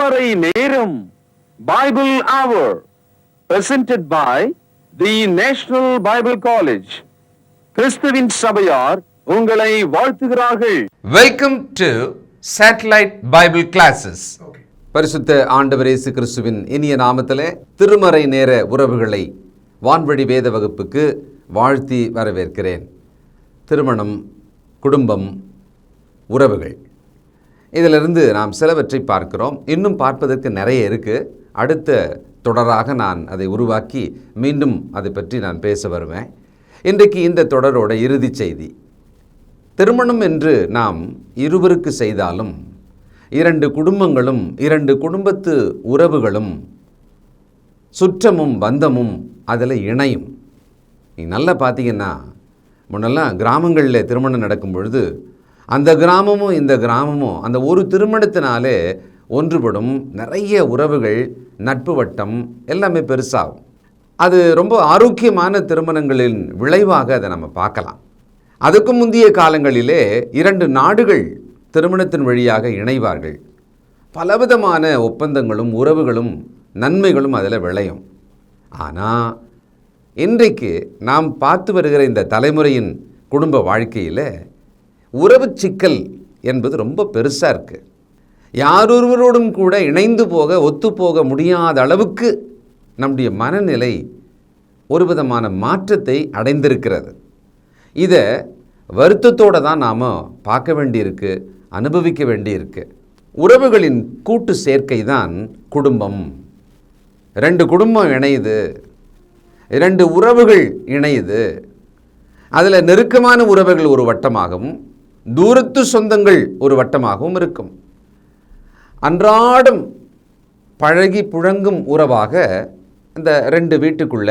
திருமறை நேரம் Bible hour presented by the National Bible College. கிறிஸ்துவின் சபையார் உங்களை வாழ்த்துகிறார்கள். Welcome to satellite bible classes. பரிசுத்த ஆண்டவர் இயேசு கிறிஸ்துவின் இனிய நாமத்திலே திருமறை நேர உறவுகளை வான்வழி வேத வகுப்புக்கு வாழ்த்தி வரவேற்கிறேன். திருமணம், குடும்பம், உறவுகள், இதிலிருந்து நாம் சிலவற்றை பார்க்கிறோம். இன்னும் பார்ப்பதற்கு நிறைய இருக்குது. அடுத்த தொடராக நான் அதை உருவாக்கி மீண்டும் அதை பற்றி நான் பேச வருவேன். இன்றைக்கு இந்த தொடரோட இறுதி செய்தி, திருமணம் என்று நாம் இருவருக்கு செய்தாலும் இரண்டு குடும்பங்களும் இரண்டு குடும்பத்து உறவுகளும் சுற்றமும் பந்தமும் அதில் இணையும். நீங்கள் நல்லா பார்த்தீங்கன்னா, முன்னெல்லாம் கிராமங்களில் திருமணம் நடக்கும் பொழுது அந்த கிராமமும் இந்த கிராமமும் அந்த ஒரு திருமணத்தினாலே ஒன்றுபடும். நிறைய உறவுகள், நட்பு வட்டம் எல்லாமே பெருசாகும். அது ரொம்ப ஆரோக்கியமான திருமணங்களின் விளைவாக அதை நம்ம பார்க்கலாம். அதுக்கு முந்தைய காலங்களிலே இரண்டு நாடுகள் திருமணத்தின் வழியாக இணைவார்கள். பலவிதமான ஒப்பந்தங்களும் உறவுகளும் நன்மைகளும் அதில் விளையும். ஆனால் இன்றைக்கு நாம் பார்த்து வருகிற இந்த தலைமுறையின் குடும்ப வாழ்க்கையில் உறவு சிக்கல் என்பது ரொம்ப பெருசாக இருக்குது. யாரொருவரோடும் கூட இணைந்து போக, ஒத்துப்போக முடியாத அளவுக்கு நம்முடைய மனநிலை ஒரு விதமான மாற்றத்தை அடைந்திருக்கிறது. இதை வருத்தத்தோடு தான் நாம் பார்க்க வேண்டியிருக்கு, அனுபவிக்க வேண்டியிருக்கு. உறவுகளின் கூட்டு சேர்க்கை தான் குடும்பம். ரெண்டு குடும்பம் இணையுது, இரண்டு உறவுகள் இணையுது. அதில் நெருக்கமான உறவுகள் ஒரு வட்டமாகவும் தூரத்து சொந்தங்கள் ஒரு வட்டமாகவும் இருக்கும். அன்றாடம் பழகி புழங்கும் உறவாக இந்த ரெண்டு வீட்டுக்குள்ள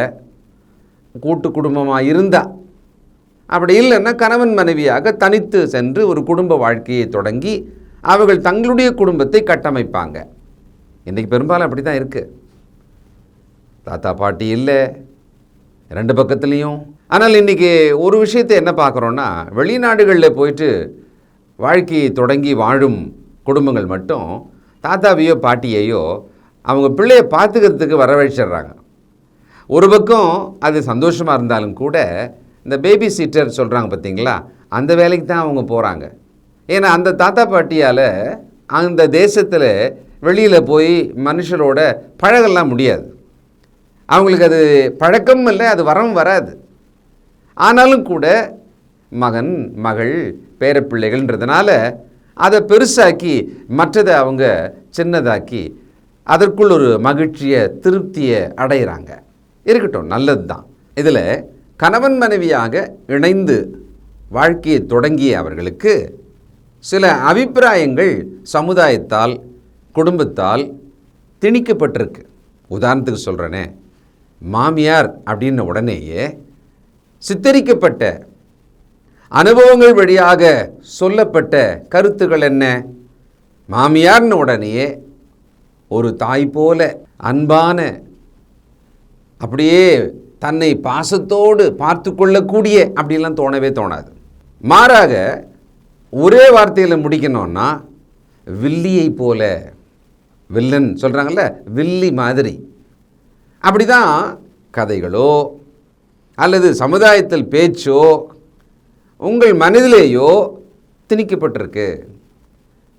கூட்டு குடும்பமாக இருந்தால், அப்படி இல்லைன்னா கணவன் மனைவியாக தனித்து சென்று ஒரு குடும்ப வாழ்க்கையை தொடங்கி அவர்கள் தங்களுடைய குடும்பத்தை கட்டமைப்பாங்க. இன்றைக்கி பெரும்பாலும் அப்படி தான் இருக்குது. தாத்தா பாட்டி இல்லை ரெண்டு பக்கத்துலேயும். ஆனால் இன்றைக்கி ஒரு விஷயத்தை என்ன பார்க்குறோன்னா, வெளிநாடுகளில் போயிட்டு வாழ்க்கையை தொடங்கி வாழும் குடும்பங்கள் மட்டும் தாத்தாவையோ பாட்டியையோ அவங்க பிள்ளையை பார்த்துக்கிறதுக்கு வரவழைச்சிடுறாங்க. ஒரு பக்கம் அது சந்தோஷமாக இருந்தாலும் கூட இந்த பேபி சீட்டர் சொல்கிறாங்க பார்த்தீங்களா, அந்த வேலைக்கு தான் அவங்க போகிறாங்க. ஏன்னா அந்த தாத்தா பாட்டியால் அந்த தேசத்தில் வெளியில் போய் மனுஷரோட பழகலாம் முடியாது. அவங்களுக்கு அது பழக்கம் இல்லை, அது வரவும் வராது. ஆனாலும் கூட மகன், மகள், பேரப்பிள்ளைகள்ன்றதுனால அதை பெருசாக்கி மற்றதை அவங்க சின்னதாக்கி அதற்குள் ஒரு மகிழ்ச்சியை, திருப்தியை அடைகிறாங்க. இருக்கட்டும், நல்லது தான். இதில் கணவன் மனைவியாக இணைந்து வாழ்க்கையை தொடங்கிய அவர்களுக்கு சில அபிப்பிராயங்கள் சமுதாயத்தால், குடும்பத்தால் திணிக்கப்பட்டிருக்கு. உதாரணத்துக்கு சொல்கிறேனே, மாமியார் அப்படின்ன உடனேயே சித்தரிக்கப்பட்ட அனுபவங்கள் வழியாக சொல்லப்பட்ட கருத்துக்கள் என்ன? மாமியார்னு உடனேயே ஒரு தாய் போல அன்பான, அப்படியே தன்னை பாசத்தோடு பார்த்து கொள்ளக்கூடிய அப்படிலாம் தோணவே தோணாது. மாறாக ஒரே வார்த்தையில் முடிக்கணும்னா வில்லியை போல, வில்லன் சொல்கிறாங்கல்ல, வில்லி மாதிரி. அப்படி தான் கதைகளோ அல்லது சமுதாயத்தில் பேச்சோ உங்கள் மனதிலேயோ திணிக்கப்பட்டிருக்கு.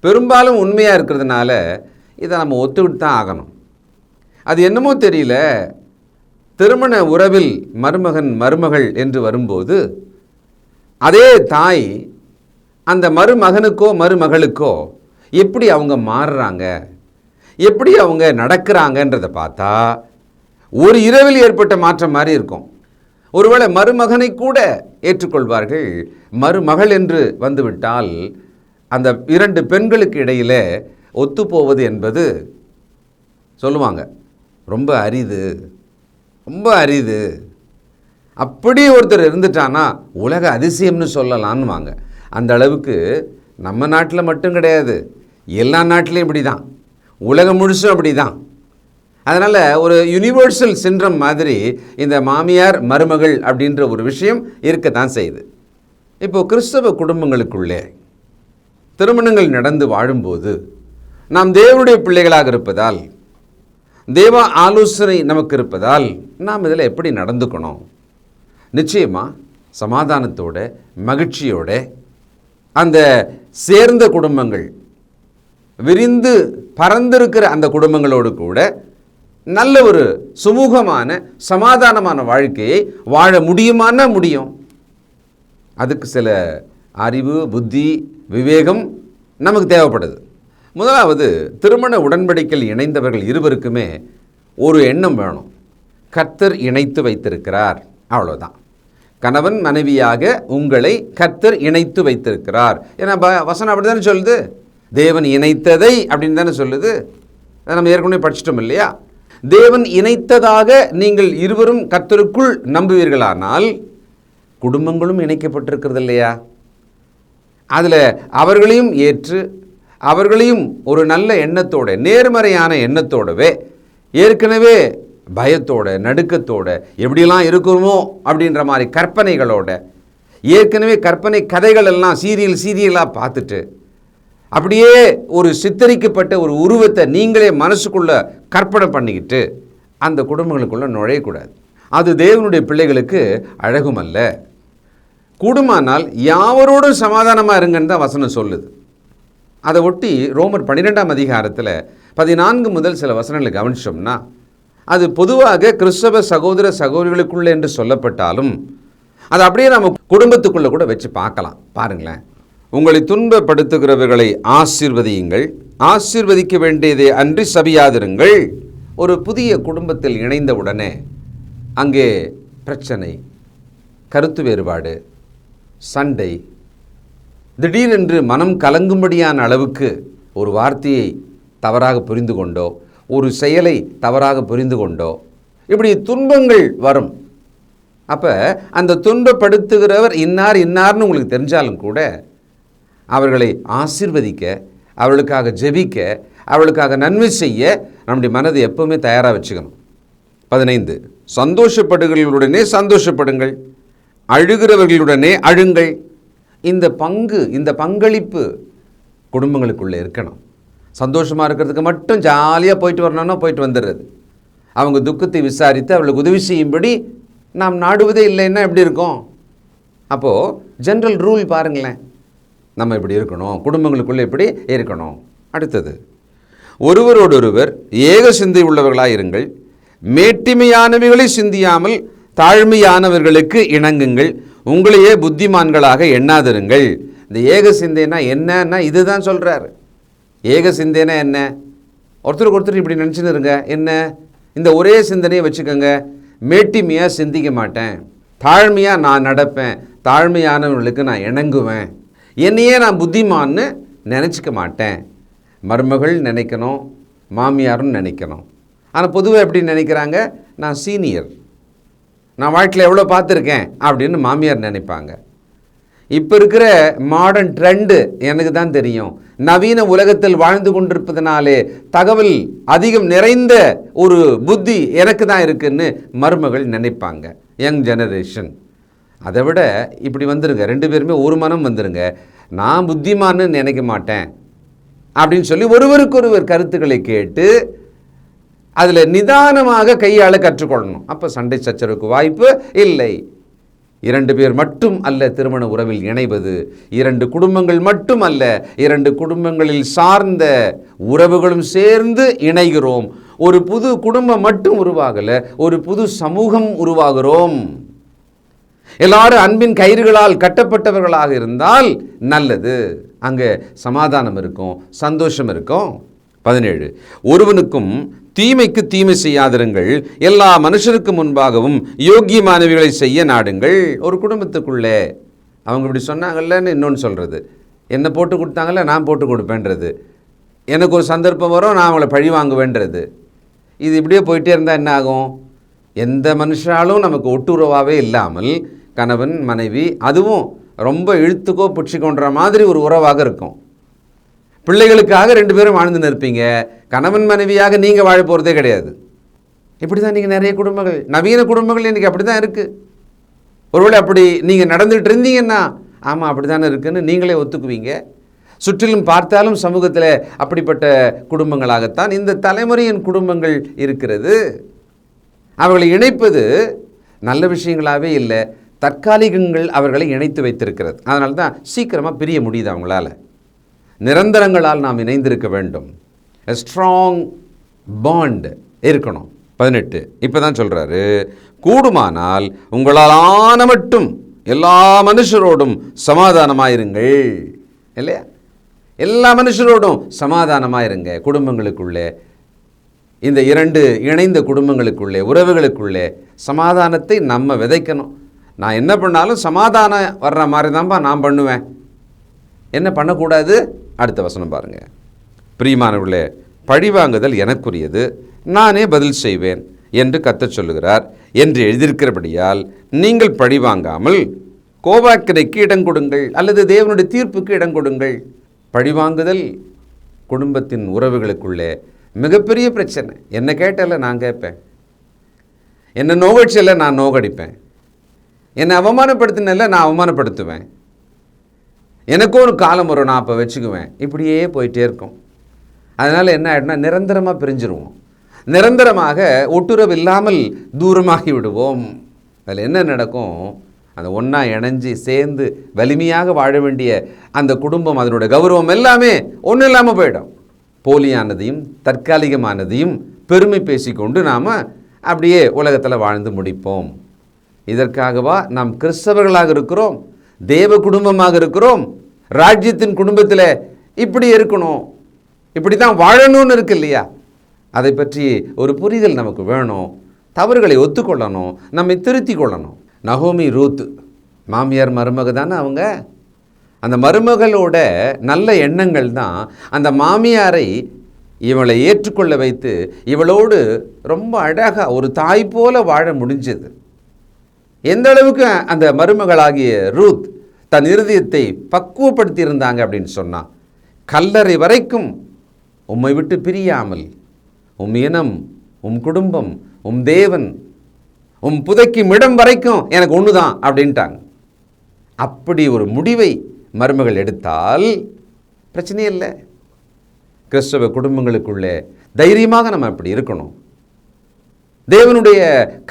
பெரும்பாலும் உண்மையாக இருக்கிறதுனால இதை நம்ம ஒத்துக்கிட்டு தான் ஆகணும். அது என்னமோ தெரியல, திருமண உறவில் மருமகன் மருமகள் என்று வரும்போது அதே தாய் அந்த மருமகனுக்கோ மருமகளுக்கோ எப்படி அவங்க மாறுறாங்க, எப்படி அவங்க நடக்கிறாங்கன்றதை பார்த்தா ஒரு இரவில் ஏற்பட்ட மாற்றம் மாதிரி இருக்கும். ஒருவேளை மருமகனை கூட ஏற்றுக்கொள்வார்கள். மருமகள் என்று வந்துவிட்டால் அந்த இரண்டு பெண்களுக்கு இடையில் ஒத்துப்போவது என்பது சொல்லுவாங்க ரொம்ப அரிது, ரொம்ப அரிது. அப்படி ஒருத்தர் இருந்துட்டானா உலக அதிசயம்னு சொல்லலான்னு வாங்க. அந்த அளவுக்கு நம்ம நாட்டில் மட்டும் கிடையாது, எல்லா நாட்டிலையும் இப்படி தான், உலகம் முழுசும் அப்படி தான். அதனால் ஒரு யூனிவர்சல் சிண்ட்ரம் மாதிரி இந்த மாமியார் மருமகள் அப்படின்ற ஒரு விஷயம் இருக்கத்தான் செய்யுது. இப்போது கிறிஸ்தவ குடும்பங்களுக்குள்ளே திருமணங்கள் நடந்து வாழும்போது நாம் தேவனுடைய பிள்ளைகளாக இருப்பதால், தேவ ஆலோசனை நமக்கு இருப்பதால் நாம் இதில் எப்படி நடந்துக்கணும்? நிச்சயமாக சமாதானத்தோட மகிழ்ச்சியோட அந்த சேர்ந்த குடும்பங்கள், விரிந்து பறந்திருக்கிற அந்த குடும்பங்களோடு கூட நல்ல ஒரு சுமூகமான சமாதானமான வாழ்க்கையை வாழ முடியுமானா முடியும். அதுக்கு சில அறிவு, புத்தி, விவேகம் நமக்கு தேவைப்படுது. முதலாவது, திருமண உடன்படிக்கையில் இணைந்தவர்கள் இருவருக்குமே ஒரு எண்ணம் வேணும். கர்த்தர் இணைத்து வைத்திருக்கிறார், அவ்வளோதான். கணவன் மனைவியாக உங்களை கர்த்தர் இணைத்து வைத்திருக்கிறார். ஏன்னா வசனம் அப்படி தானே சொல்லுது, தேவன் இணைத்ததை அப்படின்னு தானே சொல்லுது. அதை நம்ம ஏற்கனவே படிச்சிட்டோம் இல்லையா? தேவன் இணைத்ததாக நீங்கள் இருவரும் கர்த்தருக்குள் நம்புவீர்களானால் குடும்பங்களும் இணைக்கப்பட்டிருக்கிறது இல்லையா? அதில் அவர்களையும் ஏற்று அவர்களையும் ஒரு நல்ல எண்ணத்தோட, நேர்மறையான எண்ணத்தோடவே, ஏற்கனவே பயத்தோட நடுக்கத்தோட எப்படிலாம் இருக்கிறோமோ அப்படின்ற மாதிரி கற்பனைகளோட, ஏற்கனவே கற்பனை கதைகள் எல்லாம் சீரியலாக பார்த்துட்டு அப்படியே ஒரு சித்தரிக்கப்பட்ட ஒரு உருவத்தை நீங்களே மனசுக்குள்ள கற்பனை பண்ணிக்கிட்டு அந்த குடும்பங்களுக்குள்ள நுழையக்கூடாது. அது தேவனுடைய பிள்ளைகளுக்கு அழகும் அல்ல. கூடுமானால் யாவரோடும் சமாதானமாக இருங்கன்னு தான் வசனம் சொல்லுது. அதை ஒட்டி ரோமர் 12ஆம் அதிகாரத்தில் 14 முதல் சில வசனங்களை கவனிச்சோம்னா, அது பொதுவாக கிறிஸ்தவ சகோதர சகோதரிகளுக்குள்ள என்று சொல்லப்பட்டாலும் அது அப்படியே நம்ம குடும்பத்துக்குள்ளே கூட வச்சு பார்க்கலாம். பாருங்களேன், உங்களை துன்பப்படுத்துகிறவர்களை ஆசீர்வதியுங்கள், ஆசீர்வதிக்க வேண்டியதை அன்றி சபியாதிருங்கள். ஒரு புதிய குடும்பத்தில் இணைந்தவுடனே அங்கே பிரச்சனை, கருத்து வேறுபாடு, சண்டை, திடீரென்று மனம் கலங்கும்படியான அளவுக்கு ஒரு வார்த்தையை தவறாக புரிந்து கொண்டோ, ஒரு செயலை தவறாக புரிந்து கொண்டோ, இப்படி துன்பங்கள் வரும். அப்போ அந்த துன்பப்படுத்துகிறவர் இன்னார்னு உங்களுக்கு தெரிஞ்சாலும் கூட அவர்களை ஆசீர்வதிக்க, அவர்களுக்காக ஜெபிக்க, அவர்களுக்காக நன்மை செய்ய நம்முடைய மனதை எப்பவுமே தயாராக வச்சுக்கணும். 15, சந்தோஷப்படுகிறவர்களுடனே சந்தோஷப்படுங்கள், அழுகிறவர்களுடனே அழுங்கள். இந்த பங்களிப்பு குடும்பங்களுக்குள்ளே இருக்கணும். சந்தோஷமாக இருக்கிறதுக்கு மட்டும் ஜாலியாக போயிட்டு வரணும்னா போயிட்டு வந்துடுறது. அவங்க துக்கத்தை விசாரித்து அவர்களுக்கு உதவி செய்யும்படி நாம் நாடுவதே இல்லைன்னா எப்படி இருக்கும்? அப்போது ஜென்ரல் ரூல் பாருங்களேன், நம்ம இப்படி இருக்கணும், குடும்பங்களுக்குள்ளே இப்படி இருக்கணும். அடுத்தது, ஒருவரோடொருவர் ஏக சிந்தை உள்ளவர்களாக இருங்கள், மேட்டிமையானவைகளை சிந்தியாமல் தாழ்மையானவர்களுக்கு இணங்குங்கள், உங்களையே புத்திமான்களாக எண்ணாதிருங்கள். இந்த ஏக சிந்தைனா என்னன்னா இதுதான் சொல்கிறாரு. ஏக சிந்தைனா என்ன? ஒருத்தருக்கு ஒருத்தர் இப்படி நினச்சின்னு இருங்க. என்ன? இந்த ஒரே சிந்தனையை வச்சுக்கோங்க. மேட்டிமையாக சிந்திக்க மாட்டேன், தாழ்மையாக நான் நடப்பேன், தாழ்மையானவர்களுக்கு நான் இணங்குவேன், என்னையே நான் புத்திமான்னு நினச்சிக்க மாட்டேன். மருமகள் நினைக்கணும், மாமியாரும் நினைக்கணும். ஆனால் பொதுவாக எப்படி நினைக்கிறாங்க? நான் சீனியர், நான் வாழ்க்கையில் எவ்வளோ பார்த்துருக்கேன் அப்படின்னு மாமியார் நினைப்பாங்க. இப்போ இருக்கிற மாடர்ன் ட்ரெண்டு எனக்கு தான் தெரியும், நவீன உலகத்தில் வாழ்ந்து கொண்டிருப்பதனாலே தகவல் அதிகம் நிறைந்த ஒரு புத்தி எனக்கு தான் இருக்குன்னு மருமகள் நினைப்பாங்க. Young generation. அதை விட இப்படி வந்துருங்க, 2 பேருமே ஒரு மனம் வந்துருங்க, நான் புத்திமான்னு நினைக்க மாட்டேன் அப்படின்னு சொல்லி ஒருவருக்கொருவர் கருத்துக்களை கேட்டு அதில் நிதானமாக கையாள கற்றுக்கொள்ளணும். அப்போ சண்டை சச்சரவுக்கு வாய்ப்பு இல்லை. 2 பேர் மட்டும் அல்ல திருமண உறவில் இணைவது, 2 குடும்பங்கள் மட்டும் அல்ல, 2 குடும்பங்களில் சார்ந்த உறவுகளும் சேர்ந்து இணைகிறோம். ஒரு புது குடும்பம் மட்டும் உருவாகலை, ஒரு புது சமூகம் உருவாகிறோம். எல்லாரும் அன்பின் கயிறுகளால் கட்டப்பட்டவர்களாக இருந்தால் நல்லது, அங்கே சமாதானம் இருக்கும், சந்தோஷம் இருக்கும். 17, ஒருவனுக்கும் தீமைக்கு தீமை செய்யாதிருங்கள், எல்லா மனுஷருக்கு முன்பாகவும் யோக்கியமானவைகளை செய்ய நாடுங்கள். ஒரு குடும்பத்துக்குள்ளே அவங்க இப்படி சொன்னாங்கல்லன்னு இன்னொன்று சொல்கிறது, என்னை போட்டு கொடுத்தாங்கல்ல நான் போட்டு கொடுப்பேன்றது, எனக்கு ஒரு சந்தர்ப்பம் வரும் நான் அவங்கள பழி வாங்குவேன்றது. இது இப்படியே போயிட்டே இருந்தால் என்ன ஆகும்? எந்த மனுஷாலும் நமக்கு ஒட்டுறவாகவே இல்லாமல் கணவன் மனைவி, அதுவும் ரொம்ப இழுத்துக்கோ பிடிச்சிக்கொன்ற மாதிரி ஒரு உறவாக இருக்கும். பிள்ளைகளுக்காக 2 பேரும் வாழ்ந்துன்னு இருப்பீங்க, கணவன் மனைவியாக நீங்கள் வாழ போகிறதே கிடையாது. இப்படி தான் நீங்கள் நிறைய குடும்பங்கள், நவீன குடும்பங்கள் இன்றைக்கி அப்படி தான் இருக்குது. ஒருவேளை அப்படி நீங்கள் நடந்துகிட்டு இருந்தீங்கன்னா ஆமாம் அப்படி தானே இருக்குன்னு நீங்களே ஒத்துக்குவீங்க. சுற்றிலும் பார்த்தாலும் சமூகத்தில் அப்படிப்பட்ட குடும்பங்களாகத்தான் இந்த தலைமுறையின் குடும்பங்கள் இருக்கிறது. அவர்களை இணைப்பது நல்ல விஷயங்களாகவே இல்லை, தற்காலிகங்கள் அவர்களை இணைத்து வைத்திருக்கிறது. அதனால தான் சீக்கிரமாக பிரிய முடியுது அவங்களால. நிரந்தரங்களால் நாம் இணைந்திருக்க வேண்டும். ஸ்ட்ராங் பாண்ட் இருக்கணும். 18 இப்போ தான் சொல்கிறாரு, கூடுமானால் உங்களாலான மட்டும் எல்லா மனுஷரோடும் சமாதானமாயிருங்கள். இல்லையா? எல்லா மனுஷரோடும் சமாதானமாயிருங்க. குடும்பங்களுக்குள்ளே, இந்த 2 இணைந்த குடும்பங்களுக்குள்ளே, உறவுகளுக்குள்ளே சமாதானத்தை நம்ம விதைக்கணும். நான் என்ன பண்ணாலும் சமாதானம் வர்ற மாதிரி தான்ப்பா நான் பண்ணுவேன். என்ன பண்ணக்கூடாது? அடுத்த வசனம் பாருங்க. பிரியமானவர்களே, பழிவாங்குதல் எனக்குரியது, நானே பதில் செய்வேன் என்று கர்த்தர் சொல்லுகிறார் என்று எழுதியிருக்கிறபடியால் நீங்கள் பழிவாங்காமல் கோபாக்கினைக்கு இடம் கொடுங்கள், அல்லது தேவனுடைய தீர்ப்புக்கு இடம் கொடுங்கள். பழிவாங்குதல் குடும்பத்தின் உறவுகளுக்குள்ளே மிகப்பெரிய பிரச்சனை. என்ன கேட்டல நான் கேட்பேன், என்ன நோகடிச்சல நான் நோகடிப்பேன், என்னை அவமானப்படுத்தினல நான் அவமானப்படுத்துவேன், எனக்கும் ஒரு காலம் வரும் நான் அப்போ வச்சுக்குவேன். இப்படியே போயிட்டே இருக்கும். அதனால் என்ன ஆகிடும்னா நிரந்தரமாக பிரிஞ்சிருவோம், நிரந்தரமாக ஒட்டுறவு இல்லாமல் தூரமாகி விடுவோம். அதில் என்ன நடக்கும்? அந்த ஒன்றா இணைஞ்சி சேர்ந்து வலிமையாக வாழ வேண்டிய அந்த குடும்பம், அதனுடைய கௌரவம் எல்லாமே ஒன்றும் இல்லாமல் போயிடும். போலியானதையும் தற்காலிகமானதையும் பெருமை பேசிக்கொண்டு நாம் அப்படியே உலகத்தில் வாழ்ந்து முடிப்போம். இதற்காகவா நாம் கிறிஸ்தவர்களாக இருக்கிறோம், தேவ குடும்பமாக இருக்கிறோம்? ராஜ்யத்தின் குடும்பத்தில் இப்படி இருக்கணும், இப்படி தான் வாழணும்னு இருக்கு இல்லையா? அதை பற்றி ஒரு புரிதல் நமக்கு வேணும். தவறுகளை ஒத்துக்கொள்ளணும், நம்மை திருத்தி கொள்ளணும். நகோமி ரூத் மாமியார் மருமக தானே அவங்க. அந்த மருமகளோட நல்ல எண்ணங்கள் தான் அந்த மாமியாரை இவளை ஏற்றுக்கொள்ள வைத்து இவளோடு ரொம்ப அழகாக ஒரு தாய் போல வாழ முடிஞ்சது. எந்த அளவுக்கு அந்த மருமகளாகிய ரூத் தன் இருதயத்தை பக்குவப்படுத்தி இருந்தாங்க அப்படின்னு சொன்னால், கல்லறை வரைக்கும் உம்மை விட்டு பிரியாமல், உம் இனம், உம் குடும்பம், உம் தேவன், உம் புதைக்கும் இடம் வரைக்கும் எனக்கு ஒன்று தான் அப்படின்ட்டாங்க. அப்படி ஒரு முடிவை மருமகள் எடுத்தால் பிரச்சனை இல்லை. கிறிஸ்தவ குடும்பங்களுக்குள்ளே தைரியமாக நம்ம அப்படி இருக்கணும். தேவனுடைய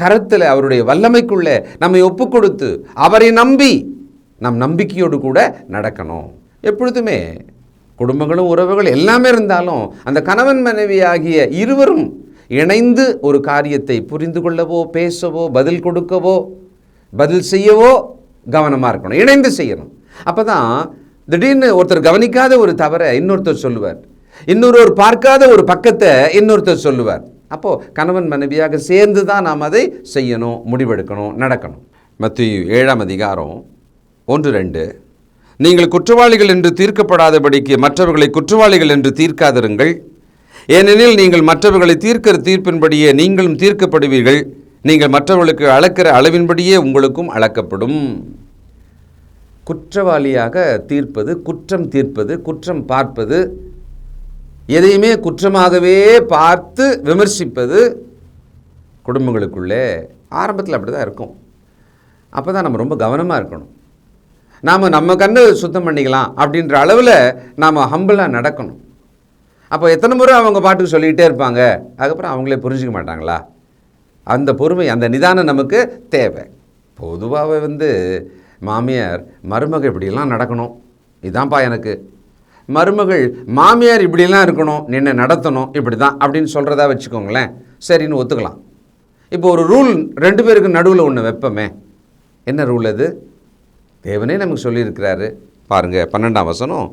கரத்தில், அவருடைய வல்லமைக்குள்ளே நம்மை ஒப்பு கொடுத்து அவரை நம்பி நம் நம்பிக்கையோடு கூட நடக்கணும். எப்பொழுதுமே குடும்பங்களும் உறவுகள் எல்லாமே இருந்தாலும் அந்த கணவன் மனைவி ஆகிய இருவரும் இணைந்து ஒரு காரியத்தை புரிந்து கொள்ளவோ, பேசவோ, பதில் கொடுக்கவோ, பதில் செய்யவோ கவனமாக இருக்கணும். இணைந்து செய்யணும். அப்போ தான் திடீர்னு ஒருத்தர் கவனிக்காத ஒரு தவறை இன்னொருத்தர் சொல்லுவார், இன்னொருவர் பார்க்காத ஒரு பக்கத்தை இன்னொருத்தர் சொல்லுவார். அப்போது கணவன் மனைவியாக சேர்ந்து தான் நாம் அதை செய்யணும், முடிவெடுக்கணும், நடக்கணும். மத்தேயு 7ஆம் அதிகாரம் 1-2, நீங்கள் குற்றவாளிகள் என்று தீர்க்கப்படாதபடிக்கு மற்றவர்களை குற்றவாளிகள் என்று தீர்க்காதிருங்கள். ஏனெனில் நீங்கள் மற்றவர்களை தீர்க்கிற தீர்ப்பின்படியே நீங்களும் தீர்க்கப்படுவீர்கள். நீங்கள் மற்றவர்களுக்கு அளக்கிற அளவின்படியே உங்களுக்கும் அளக்கப்படும். குற்றவாளியாக தீர்ப்பது, குற்றம் தீர்ப்பது, குற்றம் பார்ப்பது, எதையுமே குற்றமாகவே பார்த்து விமர்சிப்பது குடும்பங்களுக்குள்ளே ஆரம்பத்தில் அப்படி தான் இருக்கும். அப்போ தான் நம்ம ரொம்ப கவனமாக இருக்கணும். நாம் நம்ம கண்ணு சுத்தம் பண்ணிக்கலாம் அப்படின்ற அளவில் நாம் ஹம்பிளாக நடக்கணும். அப்போ எத்தனை முறை அவங்க பாட்டுக்கு சொல்லிக்கிட்டே இருப்பாங்க, அதுக்கப்புறம் அவங்களே புரிஞ்சிக்க மாட்டாங்களா? அந்த பொறுமை, அந்த நிதானம் நமக்கு தேவை. பொதுவாகவே மாமியார் மருமகள் இப்படிலாம் நடக்கணும், இதான்ப்பா எனக்கு, மருமகள் மாமியார் இப்படிலாம் இருக்கணும், நின்று நடத்தணும், இப்படி தான் அப்படின்னு சொல்கிறதா வச்சுக்கோங்களேன், சரின்னு ஒத்துக்கலாம். இப்போ ஒரு ரூல் 2 பேருக்கு நடுவில் ஒன்று வைப்போமே, என்ன ரூல் அது? தேவனே நமக்கு சொல்லியிருக்கிறாரு பாருங்க. 12ஆம் வசனம்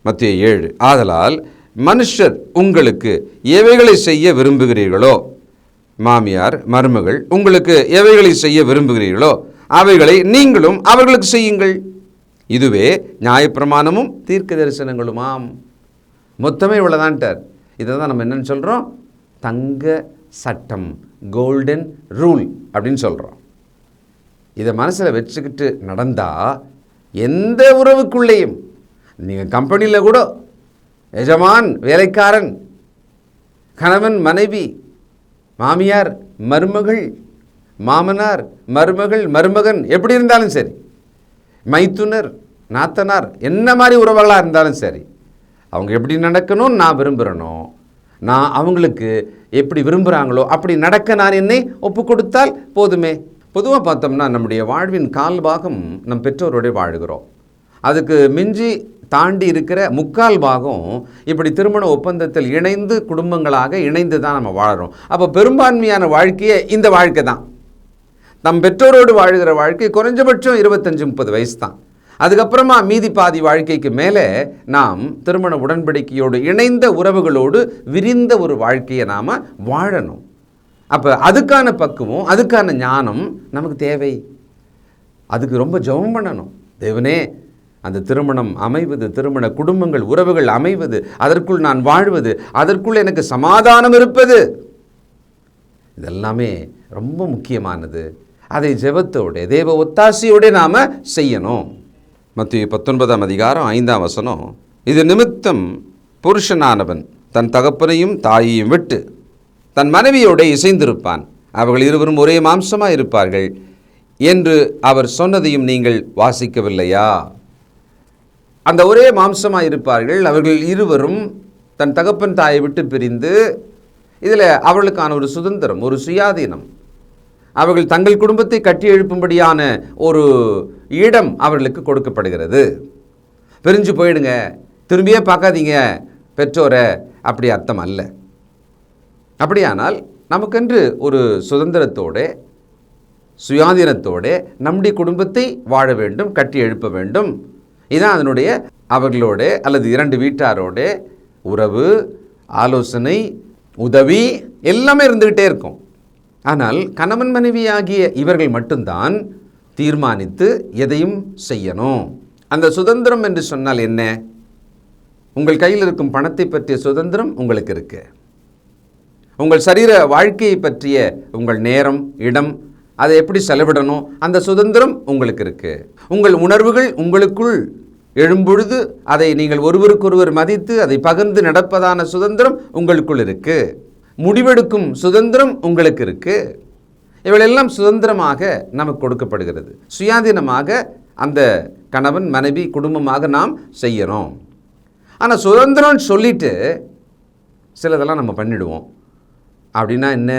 மத்தேயு 7. ஆதலால் மனுஷர் உங்களுக்கு எவைகளை செய்ய விரும்புகிறீர்களோ, மாமியார் மருமகள் உங்களுக்கு எவைகளை செய்ய விரும்புகிறீர்களோ அவைகளை நீங்களும் அவர்களுக்கு செய்யுங்கள். இதுவே நியாயப்பிரமாணமும் தீர்க்க தரிசனங்களுமாம். மொத்தமே இவ்வளோதான்ட்டார். இதை தான் நம்ம என்னன்னு சொல்கிறோம்? தங்க சட்டம், கோல்டன் ரூல் அப்படின்னு சொல்கிறோம். இதை மனசில் வச்சுக்கிட்டு நடந்தால் எந்த உறவுக்குள்ளேயும், நீங்கள் கம்பெனியில் கூட எஜமான் வேலைக்காரன், கணவன் மனைவி, மாமியார் மருமகள், மாமனார் மருமகள் மருமகன், எப்படி இருந்தாலும் சரி, மைத்துனர் நாத்தனார் என்ன மாதிரி உறவுகளாக இருந்தாலும் சரி, அவங்க எப்படி நடக்கணும்னு நான் விரும்புகிறேனோ, நான் அவங்களுக்கு எப்படி விரும்புகிறாங்களோ அப்படி நடக்க நான் என்னை ஒப்பு கொடுத்தால் போதுமே. பொதுவாக பார்த்தோம்னா நம்முடைய வாழ்வின் கால் பாகம் நம் பெற்றோரோடு வாழுகிறோம். அதுக்கு மிஞ்சி தாண்டி இருக்கிற முக்கால் பாகம் இப்படி திருமண ஒப்பந்தத்தில் இணைந்து குடும்பங்களாக இணைந்து தான் நம்ம வாழறோம். அப்போ பெரும்பான்மையான வாழ்க்கையே இந்த வாழ்க்கை தான். நம் பெற்றோரோடு வாழ்கிற வாழ்க்கை குறைஞ்சபட்சம் 25-30 வயசு தான். அதுக்கப்புறமா மீதி பாதி வாழ்க்கைக்கு மேலே நாம் திருமண உடன்படிக்கையோடு இணைந்த உறவுகளோடு விரிந்த ஒரு வாழ்க்கையை நாம் வாழணும். அப்போ அதுக்கான பக்குவம், அதுக்கான ஞானம் நமக்கு தேவை. அதுக்கு ரொம்ப ஜெபம் பண்ணணும். தேவனே, அந்த திருமணம் அமைவது, திருமண குடும்பங்கள் உறவுகள் அமைவது, அதற்குள் நான் வாழ்வது, அதற்குள் எனக்கு சமாதானம் இருப்பது, இதெல்லாமே ரொம்ப முக்கியமானது. அதை ஜெபத்தோடு தேவ ஒத்தாசையோடு நாம் செய்யணும். மத்தேயு 19 அதிகாரம் 5 வசனம், இது நிமித்தம் புருஷனானவன் தன் தகப்பனையும் தாயையும் விட்டு தன் மனைவியோடு இசைந்திருப்பான், அவர்கள் இருவரும் ஒரே மாம்சமாக இருப்பார்கள் என்று அவர் சொன்னதையும் நீங்கள் வாசிக்கவில்லையா? அந்த ஒரே மாம்சமாக இருப்பார்கள், அவர்கள் இருவரும் தன் தகப்பன் தாயை விட்டு பிரிந்து, இதில் அவர்களுக்கான ஒரு சுதந்திரம், ஒரு சுயாதீனம், அவர்கள் தங்கள் குடும்பத்தை கட்டி எழுப்பும்படியான ஒரு இடம் அவர்களுக்கு கொடுக்கப்படுகிறது. பிரிஞ்சு போயிடுங்க, திரும்பியே பார்க்காதீங்க பெற்றோரை, அப்படி அர்த்தம் அல்ல. அப்படியானால் நமக்கென்று ஒரு சுதந்திரத்தோடு சுயாதீனத்தோடு நம்முடைய குடும்பத்தை வாழ வேண்டும், கட்டி எழுப்ப வேண்டும். இதுதான் அதனுடைய அவர்களோட அல்லது 2 வீட்டாரோட உறவு, ஆலோசனை, உதவி எல்லாமே இருந்துக்கிட்டே இருக்கும். ஆனால் கணவன் மனைவியாகிய இவர்கள் மட்டும்தான் தீர்மானித்து எதையும் செய்யணும். அந்த சுதந்திரம் என்று சொன்னால் என்ன? உங்கள் கையில் இருக்கும் பணத்தை பற்றிய சுதந்திரம் உங்களுக்கு இருக்கு. உங்கள் சரீர வாழ்க்கையை பற்றிய உங்கள் நேரம், இடம், அதை எப்படி செலவிடணும், அந்த சுதந்திரம் உங்களுக்கு இருக்கு. உங்கள் உணர்வுகள் உங்களுக்குள் எழும்பொழுது அதை நீங்கள் ஒருவருக்கொருவர் மதித்து அதை பகிர்ந்து நடப்பதான சுதந்திரம் உங்களுக்குள் இருக்கு. முடிவெடுக்கும் சுதந்திரம் உங்களுக்கு இருக்கு. இவையெல்லாம் சுதந்திரமாக நமக்கு கொடுக்கப்படுகிறது. சுயாதீனமாக அந்த கணவன் மனைவி குடும்பமாக நாம் செய்யணும். ஆனால் சுதந்திரம் சொல்லிட்டு சிலதெல்லாம் நம்ம பண்ணிடுவோம். அப்படின்னா என்ன?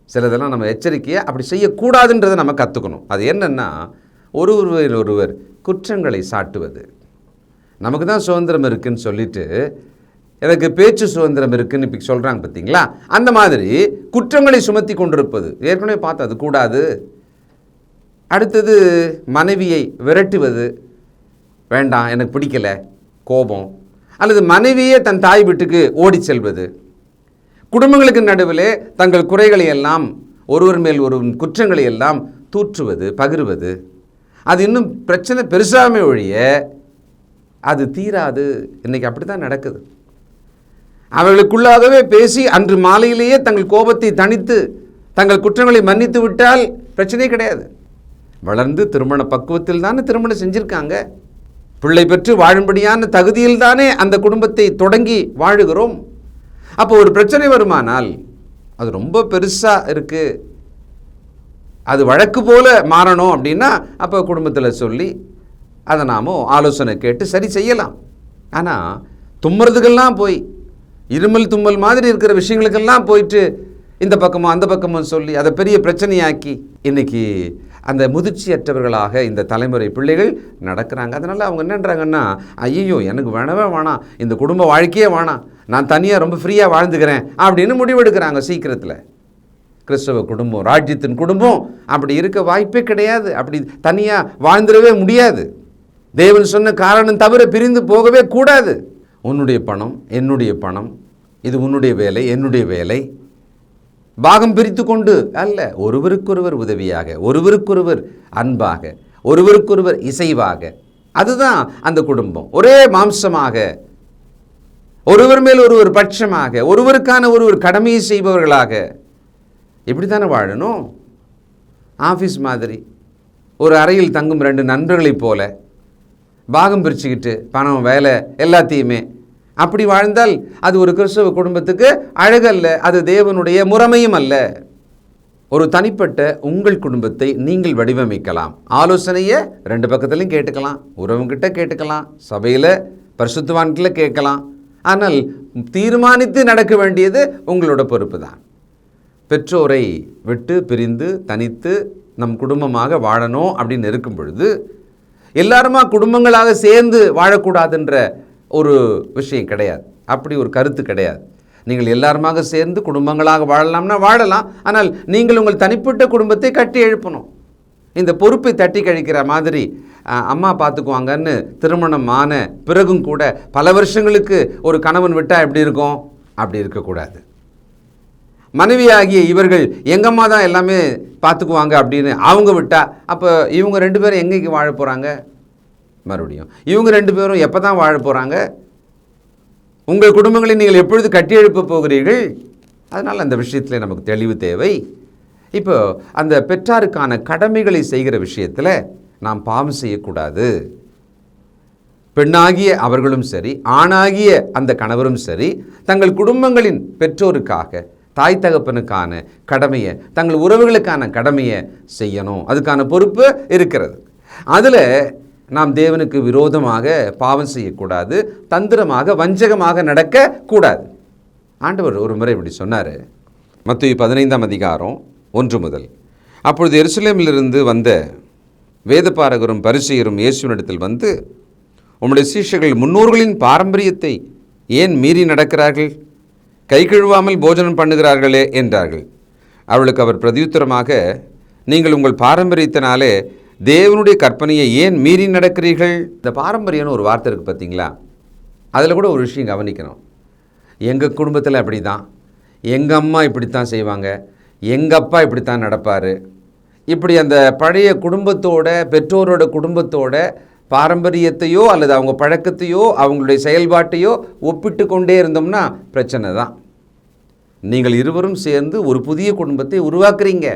சிலதெல்லாம் நம்ம எச்சரிக்கையாக அப்படி செய்யக்கூடாதுன்றதை நம்ம கற்றுக்கணும். அது என்னென்னா, ஒருவர் குற்றங்களை சாட்டுவது. நமக்கு தான் சுதந்திரம் இருக்குதுன்னு சொல்லிட்டு எனக்கு பேச்சு சுதந்திரம் இருக்குதுன்னு இப்போ சொல்கிறாங்க பார்த்தீங்களா? அந்த மாதிரி குற்றங்களை சுமத்தி கொண்டிருப்பது ஏற்கனவே பார்த்து அது கூடாது. அடுத்தது மனைவியை விரட்டுவது, வேண்டாம் எனக்கு பிடிக்கலை, கோபம், அல்லது மனைவியே தன் தாய் வீட்டுக்கு ஓடி செல்வது, குடும்பங்களுக்கு நடுவிலே தங்கள் குறைகளை எல்லாம் ஒருவர் மேல் ஒருவர் குற்றங்களை எல்லாம் தூற்றுவது, பகிர்வது, அது இன்னும் பிரச்சனை பெருசாமே ஒழிய அது தீராது. இன்றைக்கி அப்படி தான் நடக்குது. அவர்களுக்குள்ளாகவே பேசி அன்று மாலையிலேயே தங்கள் கோபத்தை தணித்து தங்கள் குற்றங்களை மன்னித்து விட்டால் பிரச்சனையே கிடையாது. வளர்ந்து திருமண பக்குவத்தில் தானே திருமணம் செஞ்சுருக்காங்க. பிள்ளை பெற்று வாழும்படியான தகுதியில் தானே அந்த குடும்பத்தை தொடங்கி வாழுகிறோம். அப்போ ஒரு பிரச்சனை வருமானால் அது ரொம்ப பெருசாக இருக்குது, அது வழக்கு போல மாறணும் அப்படின்னா அப்போ குடும்பத்தில் சொல்லி அதை நாம் ஆலோசனை கேட்டு சரி செய்யலாம். ஆனால் தும்முறதுக்கெல்லாம் போய் இருமல் தும்மல் மாதிரி இருக்கிற விஷயங்களுக்கெல்லாம் போயிட்டு இந்த பக்கமும் அந்த பக்கமும் சொல்லி அதை பெரிய பிரச்சனையாக்கி இன்றைக்கி அந்த முதிர்ச்சியற்றவர்களாக இந்த தலைமுறை பிள்ளைகள் நடக்கிறாங்க. அதனால் அவங்க என்னன்றாங்கன்னா, ஐயோ எனக்கு வேணவே வேணாம், இந்த குடும்ப வாழ்க்கையே வேணாம், நான் தனியாக ரொம்ப ஃப்ரீயாக வாழ்ந்துக்கிறேன் அப்படின்னு முடிவெடுக்கிறாங்க சீக்கிரத்தில். கிறிஸ்தவ குடும்பம், ராஜ்யத்தின் குடும்பம் அப்படி இருக்க வாய்ப்பே கிடையாது. அப்படி தனியாக வாழ்ந்துடவே முடியாது. தேவன் சொன்ன காரணம் தவிர பிரிந்து போகவே கூடாது. உன்னுடைய பணம், என்னுடைய பணம், இது உன்னுடைய வேலை, என்னுடைய வேலை, பாகம் பிரித்து கொண்டு அல்ல, ஒருவருக்கொருவர் உதவியாக, ஒருவருக்கொருவர் அன்பாக, ஒருவருக்கொருவர் இசைவாக, அதுதான் அந்த குடும்பம். ஒரே மாம்சமாக, ஒருவர் மேல் ஒருவர் பட்சமாக, ஒருவருக்கான ஒருவர் கடமையை செய்பவர்களாக இப்படி தானே வாழணும். ஆஃபீஸ் மாதிரி ஒரு அறையில் தங்கும் 2 நண்பர்களைப் போல பாகம் பிரிச்சுக்கிட்டு பணம், வேலை எல்லாத்தையுமே அப்படி வாழ்ந்தால் அது ஒரு கிறிஸ்தவ குடும்பத்துக்கு அழகல்ல, அது தேவனுடைய முறைமையும் அல்ல. ஒரு தனிப்பட்ட உங்கள் குடும்பத்தை நீங்கள் வடிவமைக்கலாம். ஆலோசனையை 2 பக்கத்துலையும் கேட்டுக்கலாம், உறவுகிட்ட கேட்டுக்கலாம், சபையில் பரிசுத்தவான்கிட்ட கேட்கலாம். ஆனால் தீர்மானித்து நடக்க வேண்டியது உங்களோட பொறுப்பு தான். பெற்றோரை விட்டு பிரிந்து தனித்து நம் குடும்பமாக வாழணும் அப்படின்னு இருக்கும் பொழுது எல்லாருமா குடும்பங்களாக சேர்ந்து வாழக்கூடாதுன்ற ஒரு விஷயம் கிடையாது. அப்படி ஒரு கருத்து கிடையாது. நீங்கள் எல்லாருமாக சேர்ந்து குடும்பங்களாக வாழலாம்னா வாழலாம். ஆனால் நீங்கள் உங்கள் தனிப்பட்ட குடும்பத்தை கட்டி எழுப்பணும். இந்த பொறுப்பை தட்டி கழிக்கிற மாதிரி அம்மா பார்த்துக்குவாங்கன்னு திருமணம் ஆன பிறகும் கூட பல வருஷங்களுக்கு ஒரு கணவன் விட்டால் எப்படி இருக்கும்? அப்படி இருக்கக்கூடாது. மனைவியாகிய இவர்கள் எங்கம்மா தான் எல்லாமே பார்த்துக்குவாங்க அப்படின்னு அவங்க விட்டா, அப்போ இவங்க 2 பேரும் எங்கேக்கு வாழ போகிறாங்க? மறுபடியும் இவங்க 2 பேரும் எப்போ தான் வாழ போகிறாங்க? உங்கள் குடும்பங்களை நீங்கள் எப்பொழுது கட்டி எழுப்ப போகிறீர்கள்? அதனால் அந்த விஷயத்தில் நமக்கு தெளிவு தேவை. இப்போ அந்த பெற்றாருக்கான கடமைகளை செய்கிற விஷயத்தில் நாம் பாவம் செய்யக்கூடாது. பெண்ணாகிய அவர்களும் சரி, ஆணாகிய அந்த கணவரும் சரி, தங்கள் குடும்பங்களின் பெற்றோருக்காக, தாய் தகப்பனுக்கான கடமையை, தங்கள் உறவுகளுக்கான கடமையை செய்யணும். அதுக்கான பொறுப்பு இருக்கிறது. அதில் நாம் தேவனுக்கு விரோதமாக பாவம் செய்யக்கூடாது, தந்திரமாக வஞ்சகமாக நடக்கக்கூடாது. ஆண்டவர் ஒரு முறை இப்படி சொன்னார். மத்தேயு 15ஆம் அதிகாரம் 1 முதல். அப்பொழுது எருசலேமிலிருந்து வந்த வேதபாரகரும் பரிசேயரும் இயேசுவினிடத்தில் வந்து, உம்முடைய சீஷர்கள் முன்னோர்களின் பாரம்பரியத்தை ஏன் மீறி நடக்கிறார்கள்? கை கழுவாமல் போஜனம் பண்ணுகிறார்களே என்றார்கள். அவளுக்கு அவர் பிரதியுத்தரமாக, நீங்கள் உங்கள் பாரம்பரியத்தினாலே தேவனுடைய கற்பனையை ஏன் மீறி நடக்கிறீர்கள்? இந்த பாரம்பரியம்னு ஒரு வார்த்தை இருக்குது பார்த்தீங்களா? அதில் கூட ஒரு விஷயம் கவனிக்கணும். எங்கள் குடும்பத்தில் அப்படி தான், எங்கள் அம்மா இப்படித்தான் செய்வாங்க, எங்கள் அப்பா இப்படித்தான் நடப்பார். இப்படி அந்த பழைய குடும்பத்தோட, பெற்றோரோட குடும்பத்தோட பாரம்பரியத்தையோ அல்லது அவங்க பழக்கத்தையோ அவங்களுடைய செயல்பாட்டையோ ஒப்பிட்டு கொண்டே இருந்தோம்னா பிரச்சனை தான். நீங்கள் இருவரும் சேர்ந்து ஒரு புதிய குடும்பத்தை உருவாக்குறீங்க.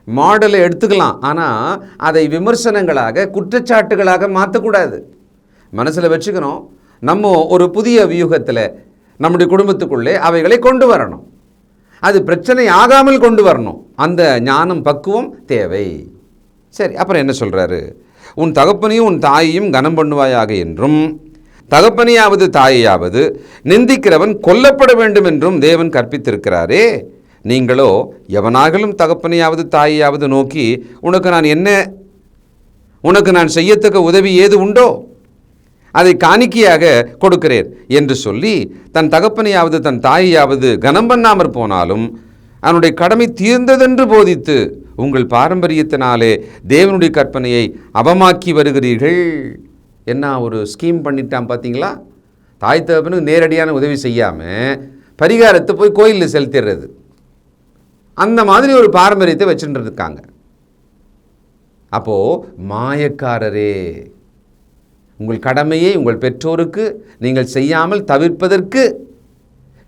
மாடலை எடுத்துக்கலாம், ஆனால் அதை விமர்சனங்களாக, குற்றச்சாட்டுகளாக மாற்றக்கூடாது. மனசில் வச்சுக்கணும். நம்ம ஒரு புதிய வியூகத்தில் நம்முடைய குடும்பத்துக்குள்ளே அவைகளை கொண்டு வரணும். அது பிரச்சனை ஆகாமல் கொண்டு வரணும். அந்த ஞானம், பக்குவம் தேவை. சரி, அப்புறம் என்ன சொல்கிறாரு? உன் தகப்பனையும் உன் தாயையும் கனம் பண்ணுவாயாக என்றும், தகப்பனையாவது தாயையாவது நிந்திக்கிறவன் கொல்லப்பட வேண்டும் என்றும் தேவன் கற்பித்திருக்கிறாரே. நீங்களோ எவனாகலும் தகப்பனையாவது தாயையாவது நோக்கி, உனக்கு நான் செய்யத்தக்க உதவி ஏது உண்டோ? அதை காணிக்கையாக கொடுக்கிறேன் என்று சொல்லி தன் தகப்பனையாவது தன் தாயையாவது கனம் பண்ணாமற் போனாலும் அவனுடைய கடமை தீர்ந்ததென்று போதித்து உங்கள் பாரம்பரியத்தினாலே தேவனுடைய கற்பனையை அவமாக்கி வருகிறீர்கள். என்ன ஒரு ஸ்கீம் பண்ணிட்டான் பார்த்தீங்களா? தாய் தகப்பனுக்கு நேரடியான உதவி செய்யாமல் பரிகாரத்தை போய் கோயிலில் செலுத்திடுறது. அந்த மாதிரி ஒரு பாரம்பரியத்தை வச்சுட்டு இருக்காங்க. அப்போது மாயக்காரரே, உங்கள் கடமையை உங்கள் பெற்றோருக்கு நீங்கள் செய்யாமல் தவிர்ப்பதற்கு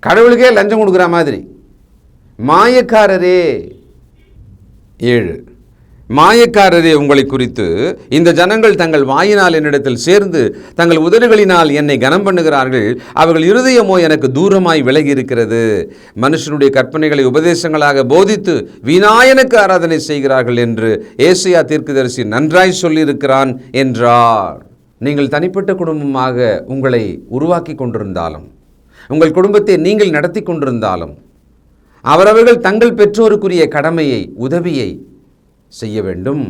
கடவுளுக்கே லஞ்சம் கொடுக்குற மாதிரி மாயக்காரரே. 7. மாயக்காரரே, உங்களை குறித்து இந்த ஜனங்கள் தங்கள் வாயினால் என்னிடத்தில் சேர்ந்து தங்கள் உதடுகளினால் என்னை கனம் பண்ணுகிறார்கள், அவர்கள் இருதயமோ எனக்கு தூரமாய் விலகி இருக்கிறது. மனுஷனுடைய கற்பனைகளை உபதேசங்களாக போதித்து வீணாயனுக்கு ஆராதனை செய்கிறார்கள் என்று ஏசாயா தீர்க்கதரிசி நன்றாய் சொல்லியிருக்கிறான் என்றார். நீங்கள் தனிப்பட்ட குடும்பமாக உங்களை உருவாக்கி கொண்டிருந்தாலும், உங்கள் குடும்பத்தை நீங்கள் நடத்தி கொண்டிருந்தாலும், அவரவர்கள் தங்கள் பெற்றோருக்குரிய கடமையை, உதவியை செய்ய வேண்டும்.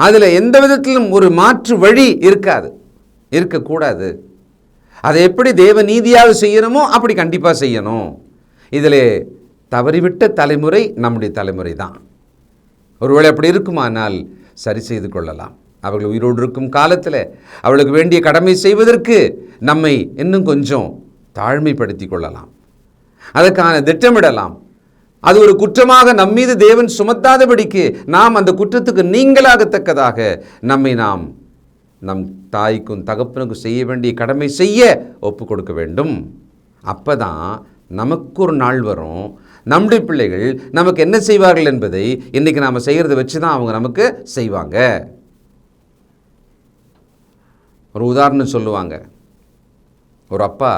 அதில் எந்த விதத்திலும் ஒரு மாற்று வழி இருக்கக்கூடாது. அதை எப்படி தேவ நீதியாக செய்யணுமோ அப்படி கண்டிப்பாக செய்யணும். இதில் தவறிவிட்ட தலைமுறை நம்முடைய தலைமுறை தான். ஒருவேளை அப்படி இருக்குமானால் சரி செய்து கொள்ளலாம். அவர்கள் உயிரோடு இருக்கும் காலத்தில் அவளுக்கு வேண்டிய கடமை செய்வதற்கு நம்மை இன்னும் கொஞ்சம் தாழ்மைப்படுத்தி கொள்ளலாம். அதற்கான திட்டமிடலாம். அது ஒரு குற்றமாக நம்மீது தேவன் சுமத்தாதபடிக்கு நாம் அந்த குற்றத்துக்கு நீங்களாகத்தக்கதாக நம்மை நாம் நம் தாய்க்கும் தகப்பனுக்கும் செய்ய வேண்டிய கடமை செய்ய ஒப்பு கொடுக்க வேண்டும். அப்போ தான் நமக்கு ஒரு நாள் வரும், நம்முடைய பிள்ளைகள் நமக்கு என்ன செய்வார்கள் என்பதை இன்றைக்கி நாம் செய்கிறத வச்சு தான் அவங்க நமக்கு செய்வாங்க. ஒரு உதாரணம் சொல்லுவாங்க. ஒரு அப்பா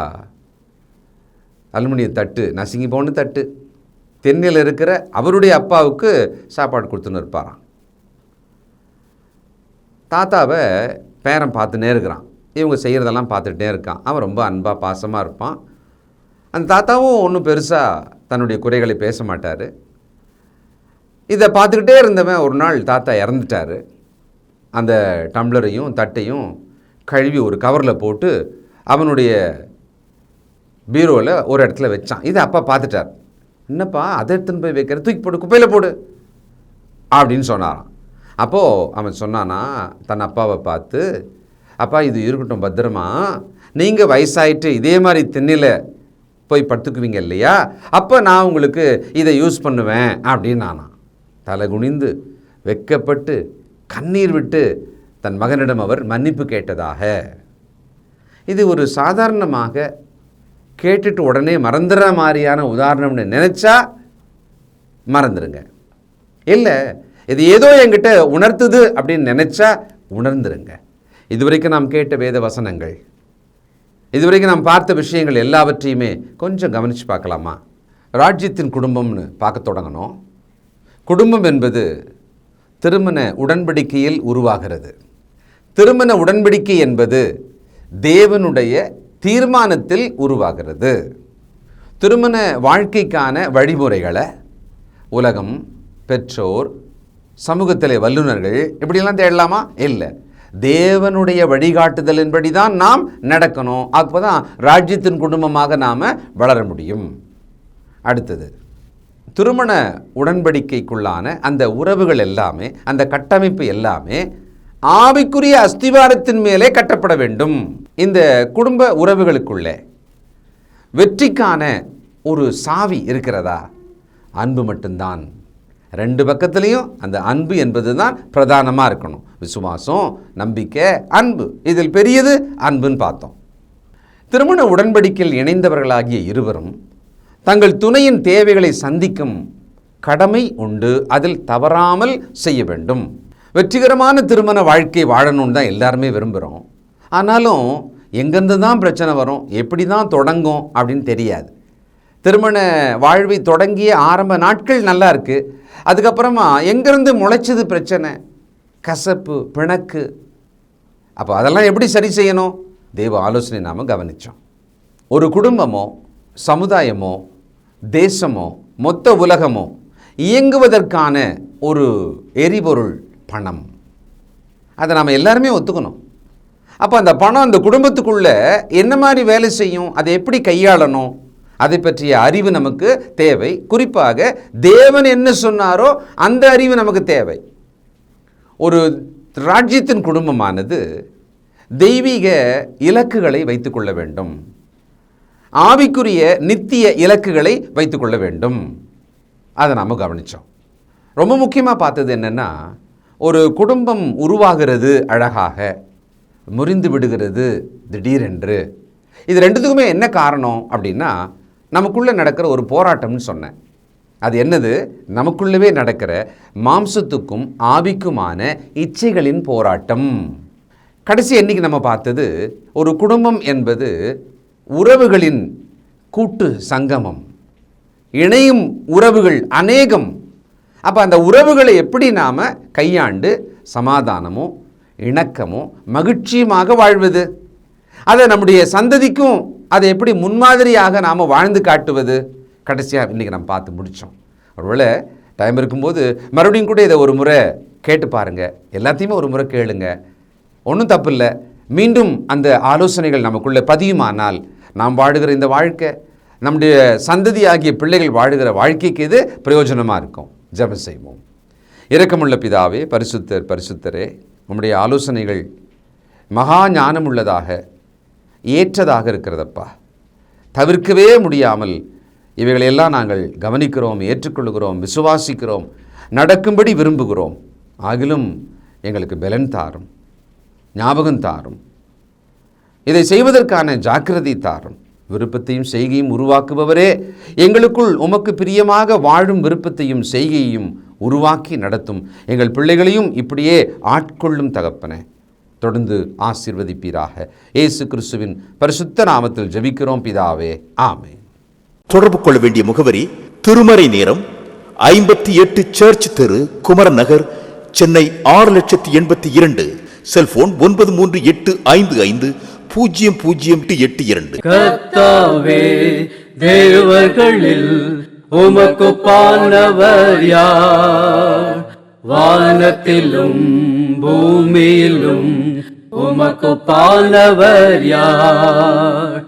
அலுமினிய தட்டு, நசுங்கி போன தட்டு, தென்னையில் இருக்கிற அவருடைய அப்பாவுக்கு சாப்பாடு கொடுத்துன்னு இருப்பாராம். தாத்தாவை பேரன் பார்த்துட்டே இருக்கிறான். இவங்க செய்கிறதெல்லாம் பார்த்துட்டே இருக்கான். அவன் ரொம்ப அன்பாக பாசமாக இருப்பான். அந்த தாத்தாவும் ஒன்றும் பெருசாக தன்னுடைய குறைகளை பேச மாட்டார். இதை பார்த்துக்கிட்டே இருந்தவன் ஒரு நாள் தாத்தா இறந்துட்டார். அந்த டம்ளரையும் தட்டையும் கழுவி ஒரு கவரில் போட்டு அவனுடைய பீரோவில் ஒரு இடத்துல வச்சான். இதை அப்பா பார்த்துட்டார். என்னப்பா அதை எடுத்துன்னு போய் வைக்கிற, தூக்கி போடு, குப்பையில் போடு அப்படின்னு சொன்னாராம். அப்போது அவன் சொன்னானா தன் அப்பாவை பார்த்து, அப்பா இது இருக்கட்டும் பத்திரமா, நீங்கள் வயசாயிட்டு இதே மாதிரி திண்ணில் போய் படுத்துக்குவீங்க இல்லையா, அப்போ நான் உங்களுக்கு இதை யூஸ் பண்ணுவேன் அப்படின்னு நானா. தலை குனிந்து வெக்கப்பட்டு கண்ணீர் விட்டு தன் மகனிடம் அவர் மன்னிப்பு கேட்டதாக. இது ஒரு சாதாரணமாக கேட்டுட்டு உடனே மறந்துடுற மாதிரியான உதாரணம்னு நினச்சா மறந்துடுங்க. இல்லை இது ஏதோ என்கிட்ட உணர்த்துது அப்படின்னு நினச்சா உணர்ந்துருங்க. இதுவரைக்கும் நாம் கேட்ட வேத வசனங்கள், இதுவரைக்கும் நாம் பார்த்த விஷயங்கள் எல்லாவற்றையுமே கொஞ்சம் கவனித்து பார்க்கலாமா? ராஜ்யத்தின் குடும்பம்னு பார்க்க தொடங்கணும். குடும்பம் என்பது திருமண உடன்படிக்கையில் உருவாகிறது. திருமண உடன்படிக்கை என்பது தேவனுடைய தீர்மானத்தில் உருவாகிறது. திருமண வாழ்க்கைக்கான வழிமுறைகளை உலகம், பெற்றோர், சமூகத்திலே வல்லுநர்கள் இப்படியெல்லாம் தேடலாமா? இல்லை. தேவனுடைய வழிகாட்டுதலின்படி தான் நாம் நடக்கணும். அப்போ தான் ராஜ்யத்தின் குடும்பமாக நாம் வளர முடியும். அடுத்தது, திருமண உடன்படிக்கைக்குள்ளான அந்த உறவுகள் எல்லாமே, அந்த கட்டமைப்பு எல்லாமே ஆவிக்குரிய அஸ்திவாரத்தின் மேலே கட்டப்பட வேண்டும். இந்த குடும்ப உறவுகளுக்குள்ளே வெற்றிக்கான ஒரு சாவி இருக்கிறதா? அன்பு மட்டும்தான். ரெண்டு பக்கத்துலேயும் அந்த அன்பு என்பது தான் பிரதானமாக இருக்கணும். விசுவாசம், நம்பிக்கை, அன்பு, இதில் பெரியது அன்புன்னு பார்த்தோம். திருமண உடன்படிக்கையில் இணைந்தவர்களாகிய இருவரும் தங்கள் துணையின் தேவைகளை சந்திக்கும் கடமை உண்டு. அதில் தவறாமல் செய்ய வேண்டும். வெற்றிகரமான திருமண வாழ்க்கை வாழணும்னு தான் எல்லாருமே விரும்புகிறோம். ஆனாலும் எங்கேருந்து தான் பிரச்சனை வரும், எப்படி தான் தொடங்கும் அப்படின்னு தெரியாது. திருமண வாழ்வை தொடங்கிய ஆரம்ப நாட்கள் நல்லா இருக்குது. அதுக்கப்புறமா எங்கேருந்து முளைச்சது பிரச்சனை, கசப்பு, பிணக்கு. அப்போ அதெல்லாம் எப்படி சரி செய்யணும்? தெய்வ ஆலோசனை நாம் கவனித்தோம். ஒரு குடும்பமோ, சமுதாயமோ, தேசமோ, மொத்த உலகமோ இயங்குவதற்கான ஒரு எரிபொருள் பணம். அதை நாம் எல்லாருமே ஒத்துக்கணும். அப்போ அந்த பணம் அந்த குடும்பத்துக்குள்ளே என்ன மாதிரி வேலை செய்யும், அதை எப்படி கையாளணும், அதை பற்றிய அறிவு நமக்கு தேவை. குறிப்பாக தேவன் என்ன சொன்னாரோ அந்த அறிவு நமக்கு தேவை. ஒரு ராஜ்யத்தின் குடும்பமானது தெய்வீக இலக்குகளை வைத்துக்கொள்ள வேண்டும். ஆவிக்குரிய நித்திய இலக்குகளை வைத்துக்கொள்ள வேண்டும். அதை நாம் கவனித்தோம். ரொம்ப முக்கியமாக பார்த்தது என்னென்னா, ஒரு குடும்பம் உருவாகிறது அழகாக, முறிந்து விடுகிறது திடீரென்று. இது ரெண்டுத்துக்குமே என்ன காரணம் அப்படின்னா, நமக்குள்ளே நடக்கிற ஒரு போராட்டம்னு சொன்னேன். அது என்னது? நமக்குள்ளவே நடக்கிற மாம்சத்துக்கும் ஆவிக்குமான இச்சைகளின் போராட்டம். கடைசி என்னைக்கு நம்ம பார்த்தது, ஒரு குடும்பம் என்பது உறவுகளின் கூட்டு சங்கமம், இணையும் உறவுகள் அநேகம். அப்போ அந்த உறவுகளை எப்படி நாம் கையாண்டு சமாதானமும் இணக்கமும் மகிழ்ச்சியுமாக வாழ்வது, அதை நம்முடைய சந்ததிக்கும் அதை எப்படி முன்மாதிரியாக நாம் வாழ்ந்து காட்டுவது, கடைசியாக இன்றைக்கி நம்ம பார்த்து முடித்தோம். ஒருவேளை டைம் இருக்கும்போது மறுபடியும் கூட இதை ஒரு முறை கேட்டு பாருங்கள். எல்லாத்தையுமே ஒரு முறை கேளுங்க, ஒன்றும் தப்பு இல்லை. மீண்டும் அந்த ஆலோசனைகள் நமக்குள்ளே பதியுமானால் நாம் வாழுகிற இந்த வாழ்க்கை, நம்முடைய சந்ததி ஆகிய பிள்ளைகள் வாழுகிற வாழ்க்கைக்கு இது பிரயோஜனமாக இருக்கும். ஜெபம் செய்வோம். இரக்கமுள்ள பிதாவே, பரிசுத்தர் பரிசுத்தரே, உம்முடைய ஆலோசனைகள் மகா ஞானமுள்ளதாக ஏற்றதாக இருக்கிறதப்பா. தவிர்க்கவே முடியாமல் இவைகளையெல்லாம் நாங்கள் கவனிக்கிறோம், ஏற்றுக்கொள்கிறோம், விசுவாசிக்கிறோம், நடக்கும்படி விரும்புகிறோம். ஆகிலும் எங்களுக்கு பலன் தாரும், ஞாபகம் தாரும், இதை செய்வதற்கான ஜாக்கிரதை தாரும். விருப்பத்தையும் செய்கையும் உருவாக்குபவரே, எங்களுக்குள் உமக்கு பிரியமாக வாழும் விருப்பத்தையும் செய்கையையும் உருவாக்கி நடத்தும் எங்கள் பிள்ளைகளையும் இப்படியே ஆட்கொள்ளும் தகப்பனே. தொடர்ந்து ஆசீர்வதிப்பீராக. இயேசு கிறிஸ்துவின் பரிசுத்த நாமத்தில் ஜெபிக்கிறோம் பிதாவே, ஆமென். தொடர்பு கொள்ள வேண்டிய முகவரி: திருமறை நேரம் 58 சர்ச் தெரு, குமரன் நகர், சென்னை 6,82,000. செல்போன் 9385500882. கர்த்தாவே, தேவர்களில் உமக்குப்பானவர் யார்? வானத்திலும் பூமியிலும் உமக்குப்பானவர் யார்?